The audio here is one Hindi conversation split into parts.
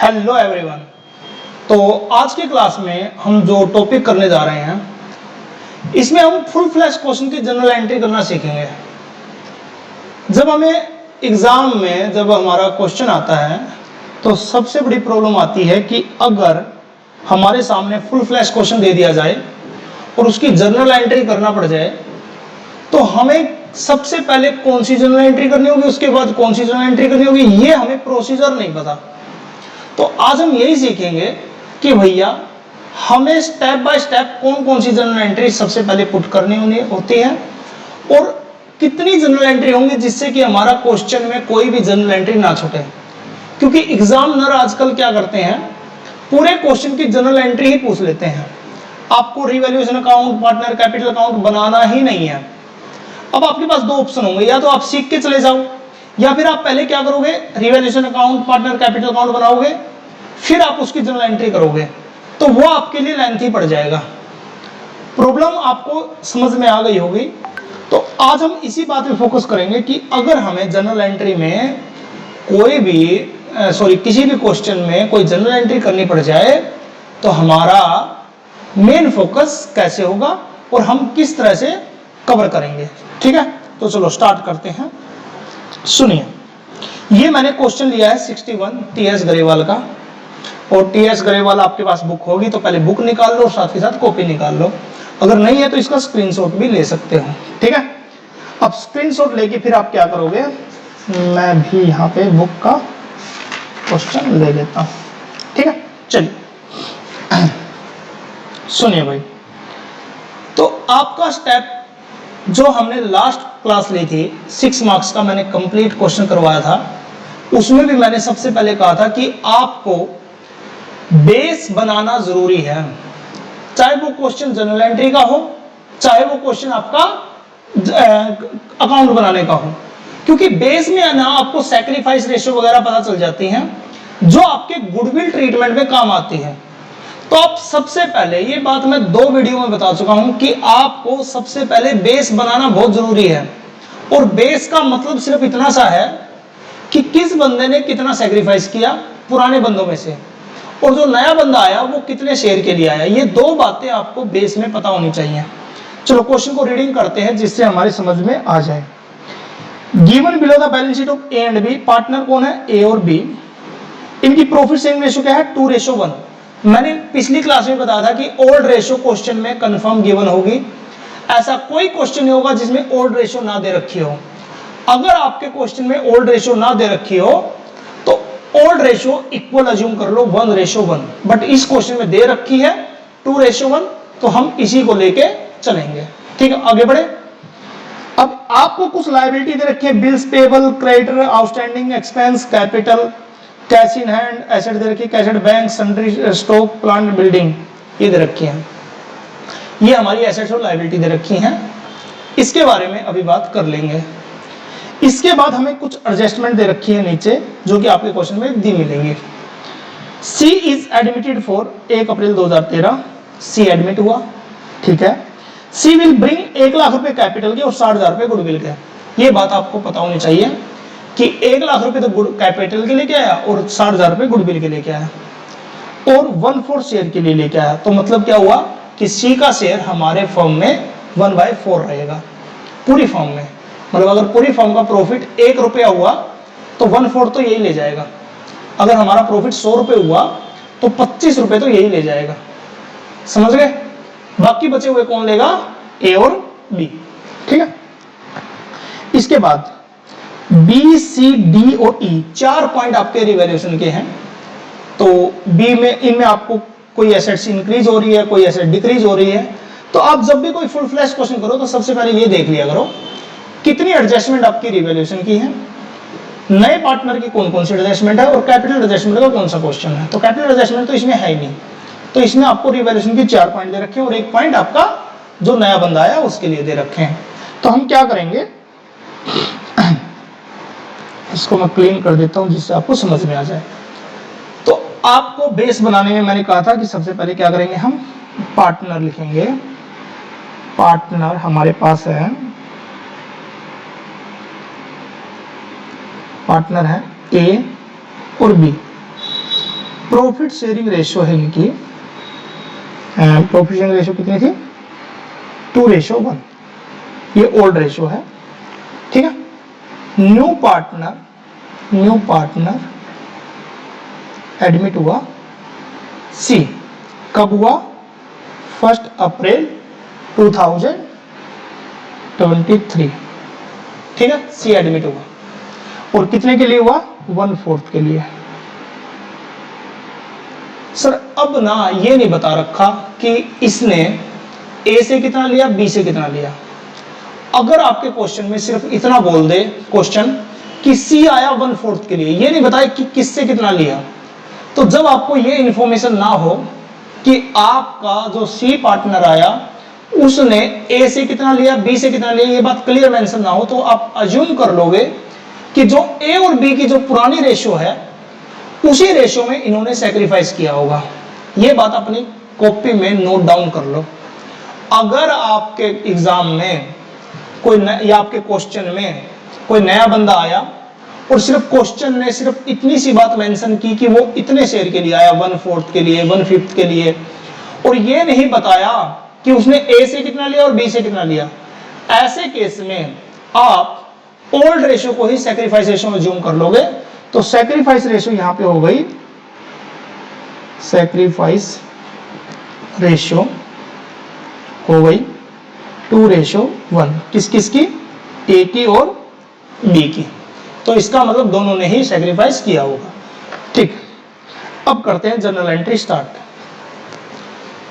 Hello everyone. तो आज की क्लास में हम जो टॉपिक करने जा रहे हैं इसमें हम फुल फ्लैश क्वेश्चन की जनरल एंट्री करना सीखेंगे। जब हमें एग्जाम में जब हमारा क्वेश्चन आता है तो सबसे बड़ी प्रॉब्लम आती है कि अगर हमारे सामने फुल फ्लैश क्वेश्चन दे दिया जाए और उसकी जनरल एंट्री करना पड़ जाए तो हमें सबसे पहले कौन सी जनरल एंट्री करनी होगी, उसके बाद कौन सी जनरल एंट्री करनी होगी, ये हमें प्रोसीजर नहीं पता। तो आज हम यही सीखेंगे कि भैया हमें स्टेप बाय स्टेप कौन कौन सी जनरल एंट्री सबसे पहले पुट करनी होती है और कितनी जनरल एंट्री होंगी जिससे कि हमारा क्वेश्चन में कोई भी जनरल एंट्री ना छूटे। क्योंकि एग्जामिनर आजकल क्या करते हैं, पूरे क्वेश्चन की जनरल एंट्री ही पूछ लेते हैं। आपको revaluation account, partner capital account बनाना ही नहीं है। अब आपके पास दो ऑप्शन होंगे, या तो आप सीख के चले जाओ या फिर आप पहले क्या करोगे, revaluation account, partner capital account बनाओगे, फिर आप उसकी जनरल एंट्री करोगे, तो वो आपके लिए लेंथी पड़ जाएगा। प्रॉब्लम आपको समझ में आ गई होगी। तो आज हम इसी बात पे फोकस करेंगे कि अगर हमें जनरल एंट्री में कोई भी किसी भी क्वेश्चन में कोई जनरल एंट्री करनी पड़ जाए तो हमारा मेन फोकस कैसे होगा और हम किस तरह से कवर करेंगे। ठीक है, तो चलो स्टार्ट करते हैं। सुनिए, ये मैंने क्वेश्चन लिया है 61 टीएस गरेवाल का, और टीएस गरेवाल आपके पास बुक होगी तो पहले बुक निकाल लो और साथ के साथ कॉपी निकाल लो। अगर नहीं है तो इसका स्क्रीनशॉट भी ले सकते हो। ठीक है, अब स्क्रीनशॉट लेके फिर आप क्या करोगे, मैं भी यहाँ पे बुक का क्वेश्चन ले लेता हूँ। ठीक है, चलिए सुनिए भाई। तो आपका स्टेप जो हमने लास्ट क्लास ली थी 6 मार्क्स का मैंने कंप्लीट क्वेश्चन करवाया था, उसमें भी मैंने सबसे पहले कहा था कि आपको बेस बनाना जरूरी है, चाहे वो क्वेश्चन जनरल एंट्री का हो, चाहे वो क्वेश्चन आपका अकाउंट बनाने का हो। क्योंकि बेस में है ना, आपको सैक्रिफाइस रेशियो वगैरह पता चल जाती हैं जो आपके गुडविल ट्रीटमेंट में काम आती है। तो आप सबसे पहले, ये बात मैं 2 वीडियो में बता चुका हूं कि आपको सबसे पहले बेस बनाना बहुत जरूरी है। और बेस का मतलब सिर्फ इतना सा है कि किस बंदे ने कितना सैक्रिफाइस किया पुराने बंदों में से, और जो नया बंदा आया वो कितने शेयर के लिए आया। ये 2 बातें आपको बेस में पता होनी चाहिए। चलो क्वेश्चन को रीडिंग करते हैं जिससे हमारी समझ में आ जाए। Given below the balance sheet of A and B, partner कौन है, ए और बी, इनकी प्रॉफिट शेयरिंग रेशियो क्या है, 2:1। मैंने पिछली क्लास में बताया था कि ओल्ड रेशियो क्वेश्चन में कंफर्म गिवन होगी। ऐसा कोई क्वेश्चन नहीं होगा जिसमें ओल्ड रेशियो ना दे रखी हो। अगर आपके क्वेश्चन में ओल्ड रेशियो ना दे रखी हो तो ओल्ड रेशियो इक्वल अज्यूम कर लो 1:1, बट इस क्वेश्चन में दे रखी है 2:1, तो हम इसी को लेके चलेंगे। ठीक है, आगे बढ़े। अब आपको कुछ लायबिलिटी दे रखी है, bills payable, creditor, outstanding expense, capital, cash in hand, asset दे रखी है, cash at bank, sundry stock, plant, building, ये दे रखी है। ये हमारी एसेट्स और लायबिलिटी दे रखी हैं। इसके बारे में अभी बात कर लेंगे। इसके बाद हमें कुछ एडजस्टमेंट दे रखी है नीचे, जो कि आपके क्वेश्चन में दी मिलेंगी। C is admitted for 1 April 2013, C admit हुआ। ठीक है, सी विल ब्रिंग 1 लाख रुपए कैपिटल के और 60,000 रुपए गुडविल के। ये बात आपको पता होनी चाहिए कि 1 लाख रुपए तो कैपिटल के लेके आया और 60,000 रुपए गुडविल के लेके आया और 1/4 शेयर के लिए लेके आया। तो मतलब क्या हुआ कि सी का शेयर हमारे फर्म में 1/4 रहेगा पूरी फर्म में। मतलब अगर पूरी फर्म का प्रॉफिट 1 रुपया हुआ तो 1/4 तो यही ले जाएगा। अगर हमारा प्रॉफिट 100 रुपए हुआ तो 25 रुपए तो यही ले जाएगा। समझ गए? बाकी बचे हुए कौन लेगा, ए और बी। ठीक है, इसके बाद बी, सी, डी और ई 4 पॉइंट आपके रिवैल्यूएशन के हैं। तो बी में, इनमें आपको कोई एसेट्स इंक्रीज हो रही है, कोई एसेट डिक्रीज हो रही है। तो आप जब भी कोई फुल फ्लैश क्वेश्चन करो तो सबसे पहले ये देख लिया करो कितनी एडजस्टमेंट आपकी रिवैल्यूएशन की है, नए पार्टनर की कौन कौन सी एडजस्टमेंट है और कैपिटल एडजस्टमेंट का कौन सा क्वेश्चन है। तो कैपिटल एडजस्टमेंट तो इसमें है ही नहीं, तो इसमें आपको रिवैल्यूएशन के 4 पॉइंट दे रखे हैं और 1 पॉइंट आपका जो नया बंदा आया उसके लिए दे रखे हैं। तो हम क्या करेंगे, इसको मैं क्लीन कर देता हूं जिससे आपको समझ में आ जाए। तो आपको बेस बनाने में मैंने कहा था कि सबसे पहले क्या करेंगे, हम पार्टनर लिखेंगे। पार्टनर हमारे पास है, पार्टनर है ए और बी। प्रॉफिट शेयरिंग रेशियो है इनकी, प्रॉफिट शेयरिंग रेशियो कितनी थी, 2:1, ये ओल्ड रेशियो है, ठीक है। न्यू पार्टनर एडमिट हुआ सी, कब हुआ, 1 अप्रैल 2023, ठीक है, सी एडमिट हुआ, और कितने के लिए हुआ, 1/4 के लिए। सर अब ना ये नहीं बता रखा कि इसने ए से कितना लिया, बी से कितना लिया। अगर आपके क्वेश्चन में सिर्फ इतना बोल दे क्वेश्चन कि सी आया 1/4 के लिए, ये नहीं बताया कि किससे कितना लिया, तो जब आपको ये इंफॉर्मेशन ना हो कि आपका जो सी पार्टनर आया उसने ए से कितना लिया, बी से कितना लिया, ये बात क्लियर मेंशन ना हो, तो आप अज्यूम कर लोगे कि जो ए और बी की जो पुरानी रेशियो है उसी रेशियो में इन्होंने सैक्रिफाइस किया होगा। ये बात अपनी कॉपी में नोट डाउन कर लो। अगर आपके एग्जाम में कोई या आपके क्वेश्चन में कोई नया बंदा आया और सिर्फ क्वेश्चन ने सिर्फ इतनी सी बात मेंशन की कि वो इतने शेयर के लिए आया, 1/4 के लिए, 1/5 के लिए, और ये नहीं बताया कि उसने ए से कितना लिया और बी से कितना लिया, ऐसे केस में आप ओल्ड रेशियो को ही सैक्रिफाइस रेशियो में जूम कर लोगे। तो सैक्रिफाइस रेशियो यहां पे हो गई, सैक्रिफाइस रेशियो हो गई 2:1, किस किस की, ए की और बी की। तो इसका मतलब दोनों ने ही सैक्रिफाइस किया होगा, ठीक। अब करते हैं जनरल एंट्री स्टार्ट।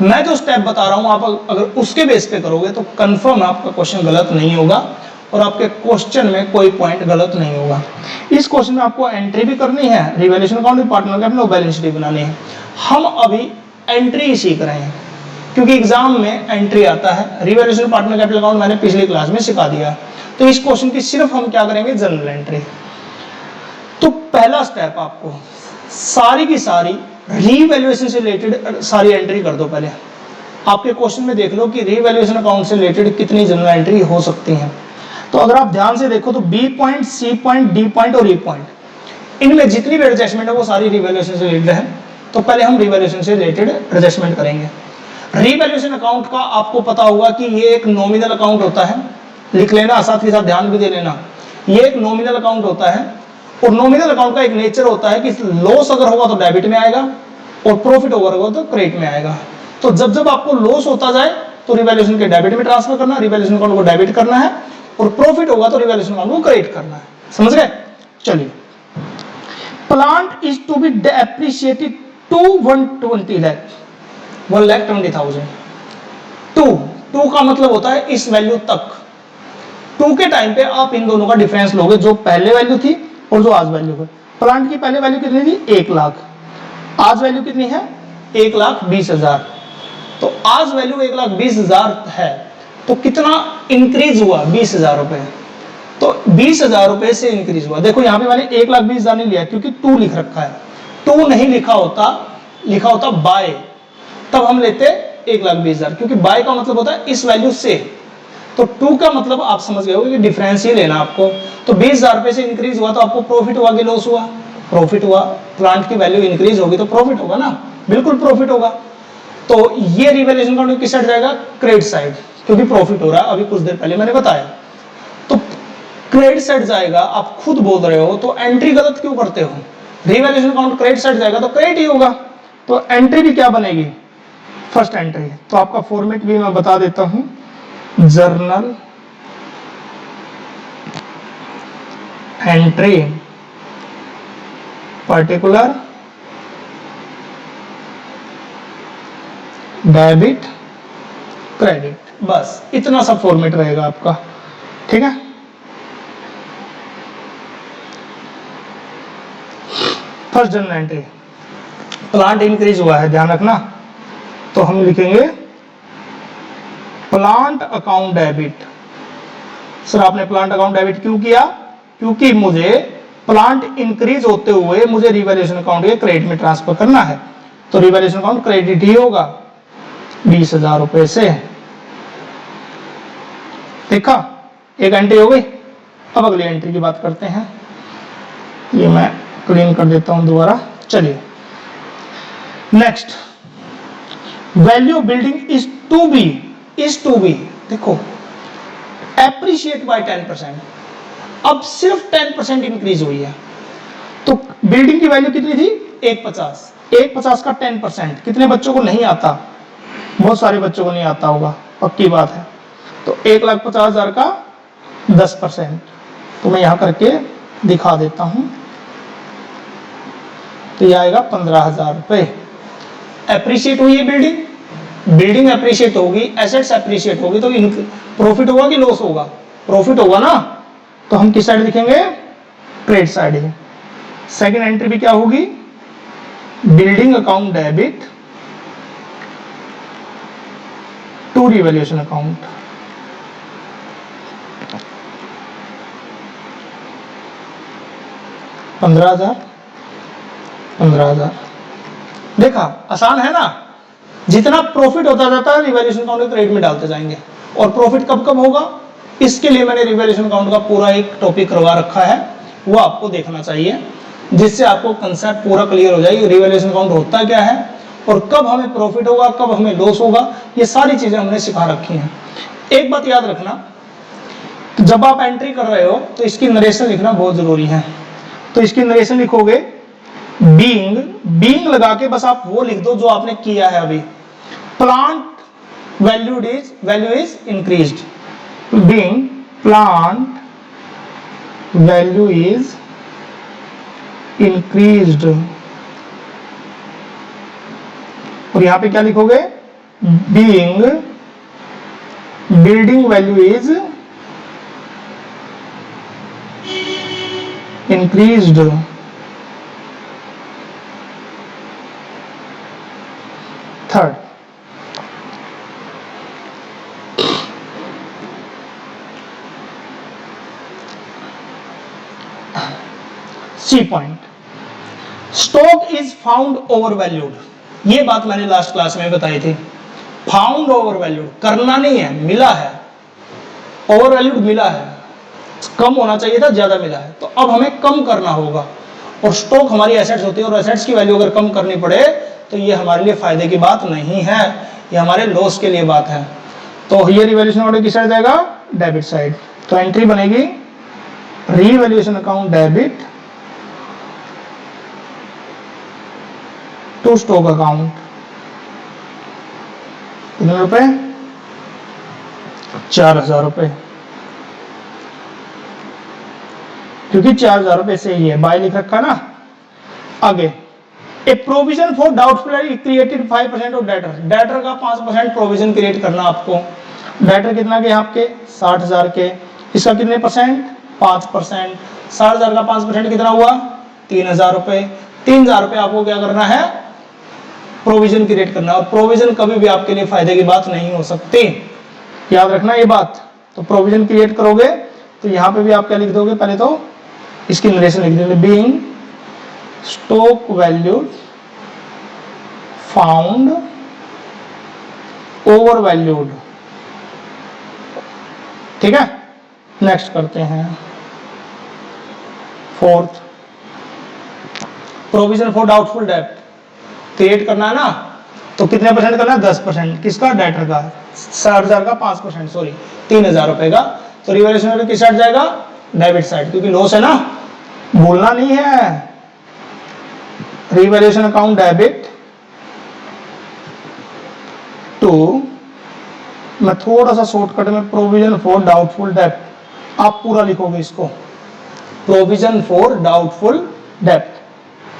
मैं जो स्टेप बता रहा हूं आप अगर उसके बेस पे करोगे तो कंफर्म आपका क्वेश्चन गलत नहीं होगा और आपके क्वेश्चन में कोई पॉइंट गलत नहीं होगा। इस क्वेश्चन में आपको एंट्री भी करनी है, रिवैल्यूएशन अकाउंट भी, पार्टनर कैपिटल और बैलेंस शीट बनानी है। हम अभी एंट्री ही सीख रहे हैं क्योंकि एग्जाम में एंट्री आता है। रिवैल्यूएशन पार्टनर कैपिटल अकाउंट मैंने पिछली क्लास में सिखा दिया, तो इस क्वेश्चन की सिर्फ हम क्या करेंगे, जनरल एंट्री। तो पहला स्टेप आपको सारी की सारी रीवैल्यूएशन से रिलेटेड सारी एंट्री कर दो। पहले आपके क्वेश्चन में देख लो कि रीवैल्यूएशन अकाउंट से रिलेटेड कितनी जनरल एंट्री हो सकती हैं। तो अगर आप ध्यान से देखो तो B point, C point, D point और ई पॉइंट, इनमें जितनी भी एडजस्टमेंट है वो सारी रिवैल्यूएशन से रिलेटेड है। तो पहले हम रिवैल्यूएशन से रिलेटेड एडजस्टमेंट करेंगे। रिवैल्यूएशन अकाउंट का आपको पता होगा कि ये एक नॉमिनल अकाउंट होता है, लिख लेना, साथ ही साथ ध्यान भी दे लेना। ये एक नॉमिनल अकाउंट होता है और नॉमिनल अकाउंट का एक नेचर होता है कि लॉस अगर होगा तो डेबिट में आएगा और प्रॉफिट होगा तो क्रेडिट में आएगा। तो जब जब आपको लॉस होता जाए तो रिवैल्यूएशन के डेबिट में ट्रांसफर करना, रिवैल्यूएशन अकाउंट को डेबिट करना है, और प्रॉफिट होगा तो रिवैल्यूएशन अकाउंट को क्रेडिट करना है। समझ गए? चलिए, plant is to be depreciated to 120 lakh, 1,20,000। To का मतलब होता है इस वैल्यू तक। टू के टाइम पे आप इन दोनों का डिफरेंस लोगे, जो पहले वैल्यू थी और जो आज वैल्यू है। प्लांट की पहले वैल्यू कितनी थी, 1 लाख, आज वैल्यू कितनी है, 1,20,000। तो आज वैल्यू 1,20,000 है, तो कितना इंक्रीज हुआ, 20,000 रुपए। तो 20,000 रुपए से इंक्रीज हुआ। देखो यहाँ पे मैंने 1,20,000 नहीं लिया क्योंकि 2 लिख रखा है, 2 नहीं लिखा होता बाय, तब हम लेते 1,20,000, क्योंकि बाय का मतलब होता है इस वैल्यू से। तो 2 का मतलब आप समझ गए होंगे कि डिफरेंस ही लेना आपको। तो 20,000 रुपए से इंक्रीज हुआ तो आपको प्रॉफिट हुआ कि लॉस हुआ, प्रॉफिट हुआ। प्लांट की वैल्यू इंक्रीज होगी तो प्रॉफिट होगा ना, बिल्कुल प्रॉफिट होगा। तो ये रिवैल्यूएशन अकाउंट किस साइड जाएगा, क्रेडिट साइड, क्योंकि प्रॉफिट हो रहा है, अभी कुछ देर पहले मैंने बताया। तो क्रेडिट साइड जाएगा, आप खुद बोल रहे हो, तो एंट्री गलत क्यों करते हो। रिवैल्यूएशन अकाउंट क्रेडिट साइड जाएगा तो क्रेडिट ही होगा। तो एंट्री भी क्या बनेगी, फर्स्ट एंट्री। तो आपका फॉर्मेट भी मैं बता देता हूं, journal entry particular debit credit, बस इतना सा फॉर्मेट रहेगा आपका, ठीक है। First general entry, plant increase हुआ है, ध्यान रखना। तो हम लिखेंगे प्लांट अकाउंट डेबिट। सर आपने प्लांट अकाउंट डेबिट क्यों किया, क्योंकि मुझे प्लांट इंक्रीज होते हुए मुझे रिवैल्यूएशन अकाउंट के क्रेडिट में ट्रांसफर करना है। तो रिवैल्यूएशन अकाउंट क्रेडिट ही होगा 20,000 रुपए से। देखा, एक एंट्री हो गई। अब अगली एंट्री की बात करते हैं। ये मैं क्लीन कर देता हूं दोबारा। चलिए, next, value building is to be देखो एप्रिशिएट बाय 10%, अब सिर्फ 10% इंक्रीज हुई है। तो बिल्डिंग की वैल्यू कितनी थी 150, 150 का 10% कितने बच्चों को नहीं आता, बहुत सारे बच्चों को नहीं आता होगा, पक्की बात है। तो 1,50,000 का 10%, तो मैं यहां करके दिखा देता हूं, तो यह आएगा 15,000 रुपए। एप्रिशिएट हुई है बिल्डिंग, बिल्डिंग एप्रिशिएट होगी, एसेट्स एप्रिशिएट होगी, तो प्रॉफिट होगा कि लॉस होगा, प्रॉफिट होगा ना। तो हम किस साइड लिखेंगे, ट्रेड साइड है। सेकेंड एंट्री भी क्या होगी, building account debit to revaluation account. $15,000 $15,000। देखा आसान है ना, जितना प्रॉफिट होता जाता है रिवैल्यूएशन अकाउंट के क्रेडिट में डालते जाएंगे। और प्रॉफिट कब कब होगा, इसके लिए मैंने रिवैल्यूएशन अकाउंट का पूरा एक टॉपिक करवा रखा है, वो आपको देखना चाहिए, जिससे आपको कंसेप्ट पूरा क्लियर हो जाएगी। रिवैल्यूएशन अकाउंट होता क्या है और कब हमें प्रॉफिट होगा, कब हमें लॉस होगा, ये सारी चीजें हमने सिखा रखी हैं। एक बात याद रखना, जब आप एंट्री कर रहे हो तो इसकी नरेशन लिखना बहुत जरूरी है। तो इसकी नरेशन लिखोगे बीइंग लगा के बस आप वो लिख दो जो आपने किया है अभी। Plant value is increased, being plant value is increased. और यहां पे क्या लिखोगे, being building value is increased. Third, C point, stock is found over valued. ये बात मैंने लास्ट क्लास में बताई थी। फाउंड ओवर वैल्यूड करना नहीं है, मिला है, ओवर वैल्यूड मिला है, कम होना चाहिए था, ज्यादा मिला है, तो अब हमें कम करना होगा। और स्टॉक हमारी एसेट्स होती है, और एसेट्स की वैल्यू अगर कम करनी पड़े तो ये हमारे लिए फायदे की बात नहीं है, ये हमारे लॉस के लिए बात है। तो ये रिवैल्यूएशन अकाउंट किस साइड जाएगा, डेबिट साइड। तो एंट्री बनेगी revaluation account debit to stock account. कितने रुपए, 4,000 रुपए, क्योंकि 4,000 रुपए से ही है, बाय लिख रखा ना। आगे, ए provision for doubtful created 5% of debtor, debtor का 5% प्रोविजन क्रिएट करना आपको। डेटर कितना के आपके 60,000 के, इसका कितने परसेंट, 5%। 60,000 का 5% कितना हुआ, 3,000 रुपए। 3,000 रुपए आपको क्या करना है, प्रोविजन क्रिएट करना। और प्रोविजन कभी भी आपके लिए फायदे की बात नहीं हो सकती, याद रखना ये बात। तो प्रोविजन क्रिएट करोगे तो यहां पे भी आप क्या लिख दोगे, पहले तो इसकी नरेशन लिख दोगे, being stock value found over valued. ठीक है, नेक्स्ट करते हैं fourth, provision for doubtful debt create करना है ना, तो कितने परसेंट करना है, 10%। किसका, डेटर का। 60,000 का 5%, सॉरी 3,000 रुपए का। तो रिवैल्यूएशन किस साइड जाएगा, डेबिट साइड, क्योंकि लॉस है ना, भूलना नहीं है। रिवैल्यूएशन अकाउंट डेबिट टू, मैं थोड़ा सा शॉर्टकट में प्रोविजन फॉर डाउटफुल डेट, आप पूरा लिखोगे इसको, प्रोविजन फॉर डाउटफुल डेट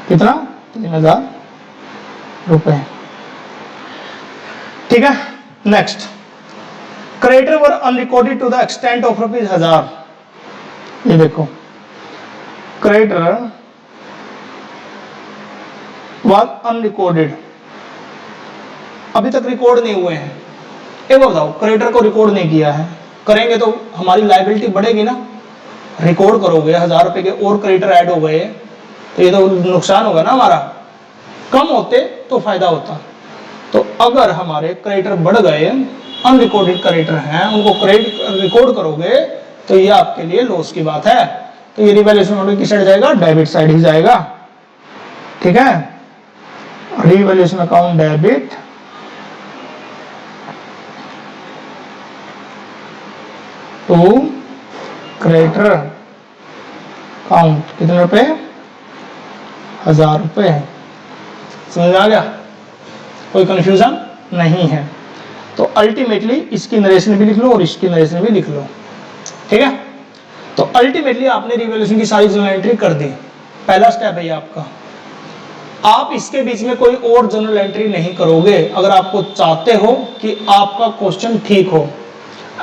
कितना, 3,000 रुपए। ठीक है, next, creditor were unrecorded to the extent of ₹1,000। ये देखो, क्रेडिटर वाज अनरिकॉर्डेड, अभी तक रिकॉर्ड नहीं हुए हैं। एक बात बताओ, क्रेडिटर को रिकॉर्ड नहीं किया है, करेंगे तो हमारी लायबिलिटी बढ़ेगी ना। रिकॉर्ड करोगे 1,000 रुपए के और क्रेडिटर ऐड हो गए तो ये तो नुकसान होगा ना हमारा, कम होते तो फायदा होता। तो अगर हमारे क्रेडिटर बढ़ गए, अनरिकॉर्डेड क्रेडिटर हैं, उनको क्रेडिट रिकॉर्ड करोगे तो ये आपके लिए लॉस की बात है। तो ये रिवैल्यूएशन किस साइड जाएगा, डेबिट साइड ही जाएगा। ठीक है, revaluation account debit to creditor account, कितने रुपए? 1000 रुपए। समझ में आ गया? कोई कंफ्यूजन नहीं है। तो अल्टीमेटली इसकी नरेशन भी लिख लो और इसकी नरेशन भी लिख लो, ठीक है? तो अल्टीमेटली आपने रिवैल्यूएशन की सारी जर्नल एंट्री कर दी। पहला स्टेप है ये आपका। आप इसके बीच में कोई और जर्नल एंट्री नहीं करोगे अगर आपको चाहते हो कि आपका क्वेश्चन ठीक हो।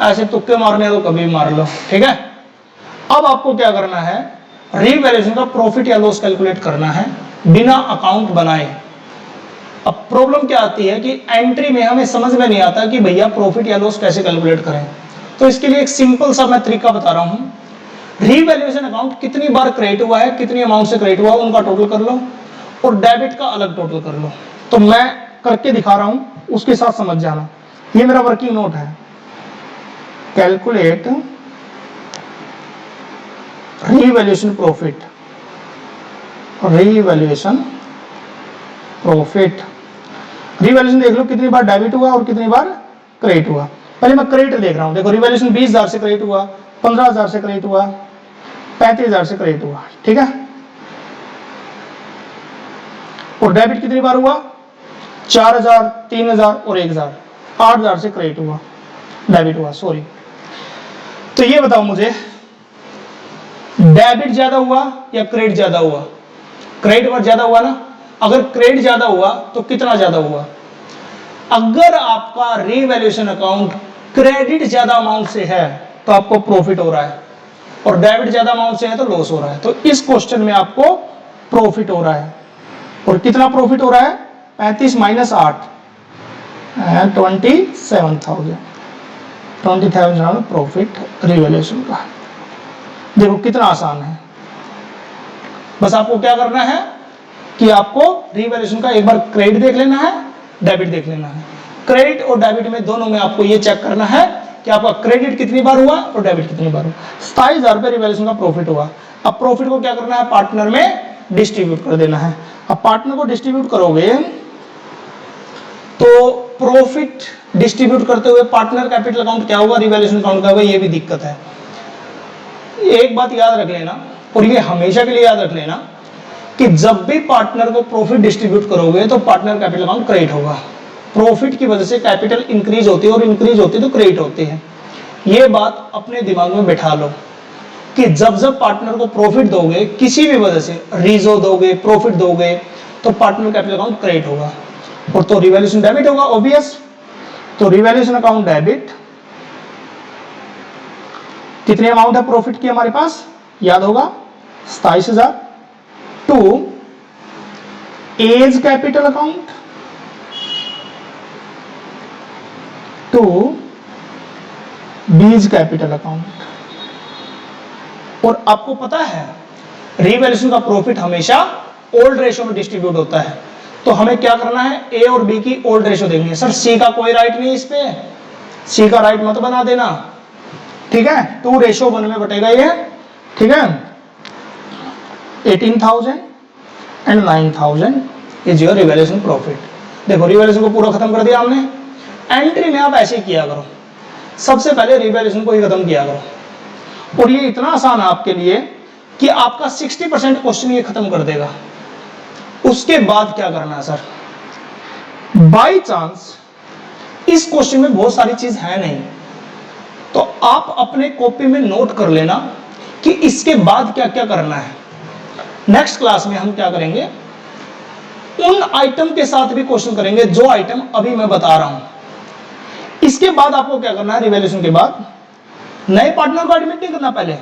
ऐसे तुक्के मारने तो कभी मार लो, ठीक है? अब आपको क्या करना है, रिवैल्यूएशन का प्रॉफिट या लॉस कैलकुलेट करना है बिना अकाउंट बनाए। अब प्रॉब्लम क्या आती है कि एंट्री में हमें समझ में नहीं आता कि भैया प्रॉफिट या लॉस कैसे कैलकुलेट करें। तो इसके लिए एक सिंपल सा मैं तरीका बता रहा हूं। रिवैल्यूएशन अकाउंट कितनी बार क्रेडिट हुआ है, कितनी अमाउंट से क्रेडिट हुआ, उनका टोटल कर लो और डेबिट का अलग टोटल कर लो। तो मैं करके दिखा रहा हूं, उसके साथ समझ जाना। ये मेरा वर्किंग नोट है। Calculate revaluation profit, revaluation profit, revaluation देख लो कितनी बार डेबिट हुआ और कितनी बार क्रेडिट हुआ। पहले मैं क्रेडिट देख रहा हूं। देखो रिवैल्यूएशन 20,000 से क्रेडिट हुआ, 15,000 से क्रेडिट हुआ, 35,000 से क्रेडिट हुआ, ठीक है? और डेबिट कितनी बार हुआ? 4,000, 3,000 और 1,000, 8,000 से क्रेडिट हुआ, डेबिट हुआ, सॉरी। तो ये बताओ मुझे, डेबिट ज्यादा हुआ या क्रेडिट ज्यादा हुआ? क्रेडिट वर्ड ज्यादा हुआ ना। अगर क्रेडिट ज्यादा हुआ तो कितना ज्यादा हुआ? अगर आपका रिवैल्यूएशन अकाउंट क्रेडिट ज्यादा अमाउंट से है तो आपको प्रॉफिट हो रहा है, और डेबिट ज्यादा अमाउंट से है तो लॉस हो रहा है। तो इस क्वेश्चन में आपको प्रॉफिट हो रहा है। और कितना प्रॉफिट हो रहा है? 35 माइनस 8, 27,000 प्रॉफिट रिवैल्यूएशन का। देखो कितना आसान है। बस आपको क्या करना है कि आपको रिवैल्यूएशन का एक बार क्रेडिट देख लेना है, डेबिट देख लेना है। क्रेडिट और डेबिट में दोनों में आपको ये चेक करना है कि आपका क्रेडिट कितनी बार हुआ और डेबिट कितनी बार हुआ। 27,000 रुपए रिवैल्यूएशन का प्रॉफिट हुआ। अब प्रॉफिट को क्या करना है? पार्टनर में डिस्ट्रीब्यूट कर देना है। अब पार्टनर को डिस्ट्रीब्यूट करोगे तो प्रॉफिट डिस्ट्रीब्यूट करते हुए पार्टनर कैपिटल अकाउंट क्या होगा, रिवैल्यूएशन अकाउंट क्या होगा, ये भी दिक्कत है। एक बात याद रख लेना, और ये हमेशा के लिए याद रख लेना कि जब भी पार्टनर को प्रॉफिट डिस्ट्रीब्यूट करोगे तो पार्टनर कैपिटल अकाउंट क्रेडिट होगा। प्रॉफिट की वजह से कैपिटल इंक्रीज होती है और इंक्रीज होती है तो क्रेडिट होती है। ये बात अपने दिमाग में बैठा लो कि जब जब पार्टनर को प्रॉफिट दोगे, किसी भी वजह से रीजो दोगे, प्रॉफिट दोगे, तो पार्टनर कैपिटल अकाउंट क्रेडिट होगा और तो रिवैल्यूएशन डेबिट होगा, ऑब्वियस। तो रिवैल्यूएशन अकाउंट डेबिट, कितनी अमाउंट है प्रॉफिट की हमारे पास, याद होगा 27,000, to A's capital account, to B's capital account. और आपको पता है रिवैल्यूएशन का प्रॉफिट हमेशा ओल्ड रेशियो में डिस्ट्रीब्यूट होता है। तो हमें क्या करना है, ए और बी की ओल्ड रेशियो देखनी है। सर सी का कोई राइट नहीं इस पे, सी का राइट मत बना देना, ठीक है? 2:1 में बटेगा ये, ठीक है? 18,000 and 9,000 is your revaluation profit. देखो रिवैल्यूएशन को पूरा खत्म कर दिया हमने। एंट्री में आप ऐसे किया करो, सबसे पहले रिवैल्यूएशन को ही खत्म किया करो। और ये इतना आसान है आपके लिए कि आपका 60% क्वेश्चन ये खत्म कर देगा। उसके बाद क्या करना है सर, बाई चांस इस क्वेश्चन में बहुत सारी चीज है नहीं, तो आप अपने कॉपी में नोट कर लेना कि इसके बाद क्या क्या करना है। नेक्स्ट क्लास में हम क्या करेंगे, उन आइटम के साथ भी क्वेश्चन करेंगे जो आइटम अभी मैं बता रहा हूं। इसके बाद आपको क्या करना है, रिवैल्यूएशन के बाद नए पार्टनर को एडमिट नहीं करना। पहले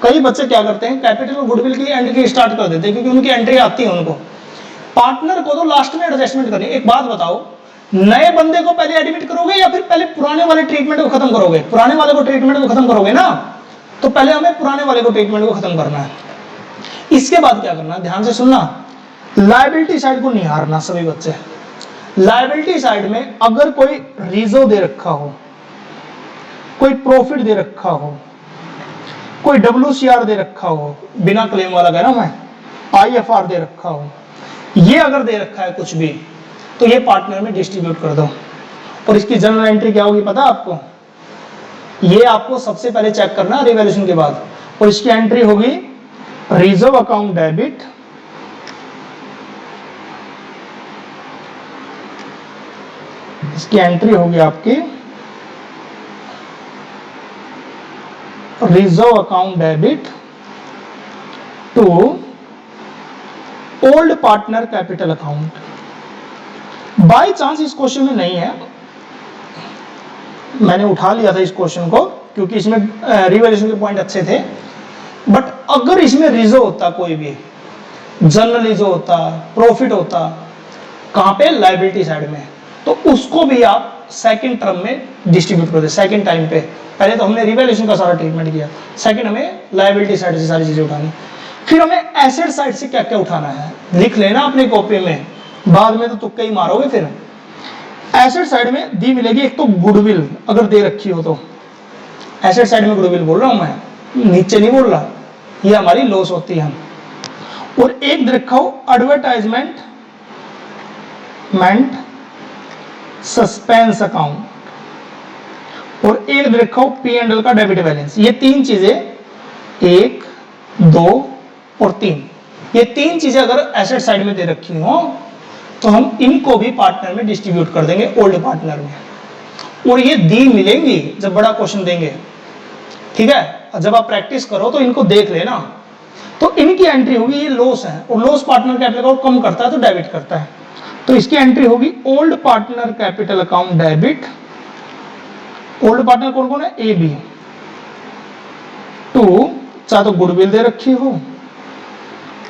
कई बच्चे क्या करते हैं, कैपिटल और गुडविल की एंट्री स्टार्ट कर देते हैं क्योंकि उनकी एंट्री आती है उनको। पार्टनर को तो लास्ट में एडजस्टमेंट करनी। एक बात बताओ, नए बंदे को पहले एडमिट करोगे या फिर पहले पुराने वाले ट्रीटमेंट को खत्म करोगे? पुराने वाले को ट्रीटमेंट को खत्म करोगे ना, तो पहले हमें पुराने वाले को ट्रीटमेंट को खत्म करना है। इसके बाद क्या करना, ध्यान से सुनना, लायबिलिटी साइड को नहीं हारना सभी बच्चे। लायबिलिटी साइड में अगर कोई रीजो दे रखा हो, कोई प्रॉफिट दे रखा हो, कोई WCR दे रखा हो, बिना क्लेम वाला कह रहा हूं मैं, IFR दे रखा हो, ये अगर दे रखा है कुछ भी, तो ये पार्टनर में डिस्ट्रीब्यूट कर दो। और इसकी जनरल एंट्री क्या होगी पता है आपको? ये आपको सबसे पहले चेक करना है रिवैल्यूएशन के बाद। और इसकी एंट्री होगी रिजर्व अकाउंट डेबिट, इसकी एंट्री होगी आपकी reserve account debit to old partner capital account. By chance इस क्वेश्चन में नहीं है, मैंने उठा लिया था इस क्वेश्चन को क्योंकि इसमें रिवैल्यूएशन के पॉइंट अच्छे थे। बट अगर इसमें रिजर्व होता, कोई भी जनरल रिजर्व होता, प्रॉफिट होता, कहां पे? लायबिलिटी साइड में, तो उसको भी आप सेकंड टर्म में डिस्ट्रीब्यूट कर दे। सेकंड टाइम पे पहले तो हमने रिवैल्यूएशन का सारा ट्रीटमेंट किया, सेकंड हमें लायबिलिटी साइड से सारी चीजें उठानी, फिर हमें एसेट साइड से क्या क्या उठाना है लिख लेना अपनी कॉपी में, बाद में तो तुक्के ही मारोगे। फिर एसेट साइड में दी मिलेगी एक तो गुडविल, अगर दे रखी हो तो। एसेट साइड में गुडविल बोल रहा हूं मैं, नीचे नहीं बोल रहा, ये हमारी लॉस होती है। और एक दे रखा हो एडवर्टाइजमेंट सस्पेंस अकाउंट, और एक दे रखा हो P&L का डेबिट बैलेंस। ये तीन चीजें, 1, 2 और 3, ये तीन चीजें अगर एसेट साइड में दे रखी हो तो हम इनको भी पार्टनर में डिस्ट्रीब्यूट कर देंगे, ओल्ड पार्टनर में। और ये दी मिलेंगी जब बड़ा क्वेश्चन देंगे, ठीक है? जब आप प्रैक्टिस करो तो इनको देख लेना। तो इनकी एंट्री होगी, ये लॉस है और लॉस पार्टनर कैपिटल अकाउंट कम करता है तो डेबिट करता है, तो इसकी एंट्री होगी old partner capital account debit. Old partner कौन कौन है? A B. 2, चाहे तो गुडविल दे रखी हो,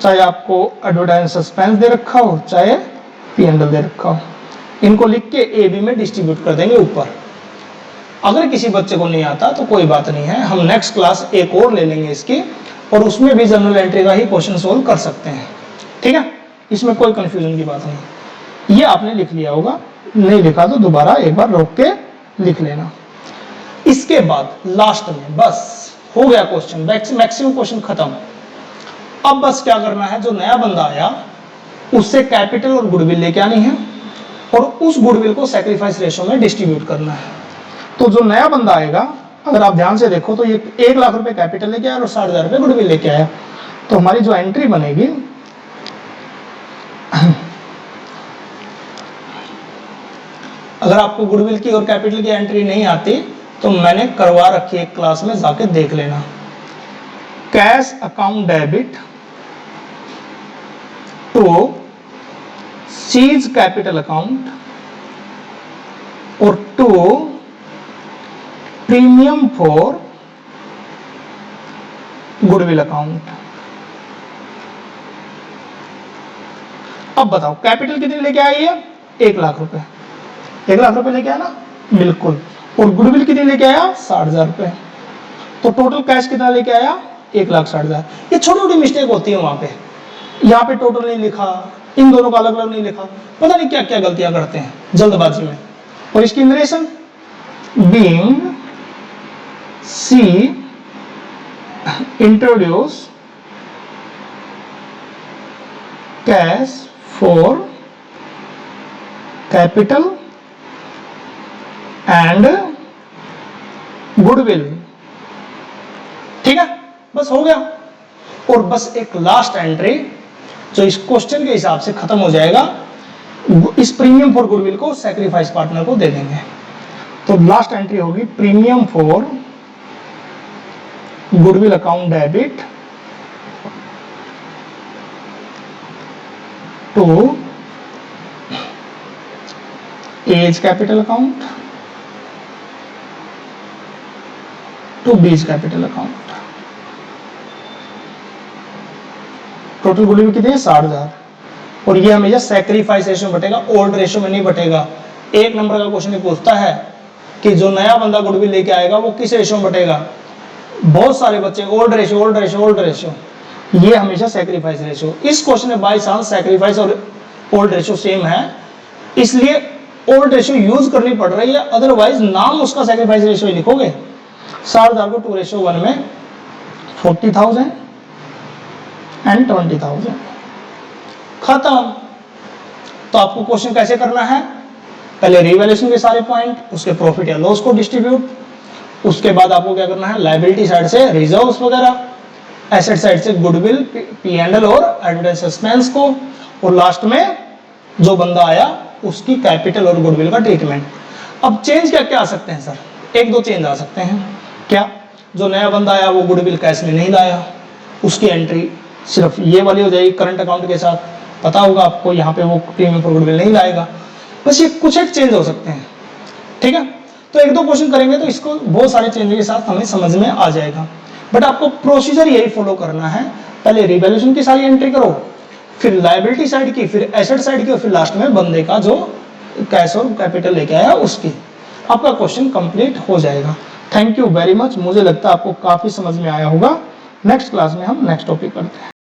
चाहे आपको एडवर्टाइज सस्पेंस दे रखा हो, चाहे P&L दे रखा हो, इनको लिख के ए बी में डिस्ट्रीब्यूट कर देंगे ऊपर। अगर किसी बच्चे को नहीं आता तो कोई बात नहीं है, हम नेक्स्ट क्लास एक और ले लेंगे इसकी, और उसमें भी जनरल एंट्री का ही क्वेश्चन सोल्व कर सकते हैं, ठीक है? इसमें कोई कंफ्यूजन की बात नहीं। ये आपने लिख लिया होगा, नहीं लिखा तो दोबारा एक बार रोक के लिख लेना। इसके बाद लास्ट में बस हो गया क्वेश्चन, मैक्सिमम क्वेश्चन खत्म। अब बस क्या करना है, जो नया बंदा आया उससे कैपिटल और गुडविल लेके आनी है और उस गुडविल को सैक्रिफाइस रेशो में डिस्ट्रीब्यूट करना है। तो जो नया बंदा आएगा, अगर आप ध्यान से देखो तो ये 1 लाख रुपए कैपिटल लेके आया और 60,000 रुपए गुडविल लेके आया, तो हमारी जो एंट्री बनेगी अगर आपको गुडविल की और कैपिटल की एंट्री नहीं आती तो मैंने करवा रखी है, एक क्लास में जाके देख लेना। Cash account debit to C's capital account और to premium for goodwill account. अब बताओ कैपिटल कितनी लेके आई है? 1 लाख रुपए, 1 लाख रुपए लेके आया ना, बिल्कुल। और गुडविल कितनी लेके आया? 60,000 रुपए। तो टोटल कैश कितना लेके आया? 1,60,000। ये छोटी छोटी मिस्टेक होती है वहां पे, यहाँ पे टोटल नहीं लिखा, इन दोनों का अलग अलग नहीं लिखा, पता नहीं क्या क्या गलतियां करते हैं जल्दबाजी में। और इसकी narration being C introduce cash for capital and goodwill, ठीक है? बस हो गया। और बस एक लास्ट एंट्री जो इस क्वेश्चन के हिसाब से खत्म हो जाएगा, इस प्रीमियम फॉर गुडविल को सैक्रिफाइस पार्टनर को दे देंगे। तो लास्ट एंट्री होगी premium for goodwill account debit to A's capital account to B's capital account. Total goodwill कितनी है? 60,000। और ये हमेशा सैक्रिफाइस रेशो में बटेगा, ओल्ड रेशो में नहीं बटेगा। एक नंबर का क्वेश्चन पूछता है कि जो नया बंदा गुडविल लेके आएगा वो किस रेशो में बटेगा? बहुत सारे बच्चे old ratio old ratio old ratio, ये हमेशा सैक्रिफाइस रेशो। इस क्वेश्चन में बाय चांस सैक्रिफाइस और ओल्ड रेशो सेम है, इसलिए ओल्ड रेशो यूज करनी पड़ रही है, अदरवाइज नाम उसका सैक्रिफाइस रेशो ही लिखोगे। 60,000 को 2:1 में 40,000 एंड 20,000 खत्म। तो तो आपको क्वेश्चन कैसे करना है, पहले रिवैल्यूएशन के सारे पॉइंट, उसके प्रॉफिट या लॉस को डिस्ट्रीब्यूट, उसके बाद आपको क्या करना है, लायबिलिटी साइड से रिजर्व्स वगैरह, एसेट साइड से गुडविल, P&L और एडवर्टाइज एक्सपेंस को, और लास्ट में जो बंदा आया उसकी कैपिटल और गुडविल का ट्रीटमेंट। अब चेंज क्या क्या आ सकते हैं सर, एक दो चेंज आ सकते हैं। क्या, जो नया बंदा आया वो गुडविल कैश में नहीं लाया, उसकी एंट्री सिर्फ ये वाली हो जाएगी करंट अकाउंट के साथ, पता होगा आपको, यहाँ पे वो प्रीमियम फॉर गुडविल नहीं लाएगा। बस ये कुछ एक चेंज हो सकते हैं, ठीक है। तो एक दो क्वेश्चन करेंगे तो इसको बहुत सारे चेंज के साथ हमें समझ में आ जाएगा। बट आपको प्रोसीजर यही फॉलो करना है, पहले रिवैल्यूएशन की सारी एंट्री करो, फिर लायबिलिटी साइड की, फिर एसेट साइड की, और फिर लास्ट में बंदे का जो कैश और कैपिटल लेके आया उसकी, आपका क्वेश्चन कंप्लीट हो जाएगा। थैंक यू वेरी मच, मुझे लगता है आपको काफी समझ में आया होगा। नेक्स्ट क्लास में हम नेक्स्ट टॉपिक करते हैं।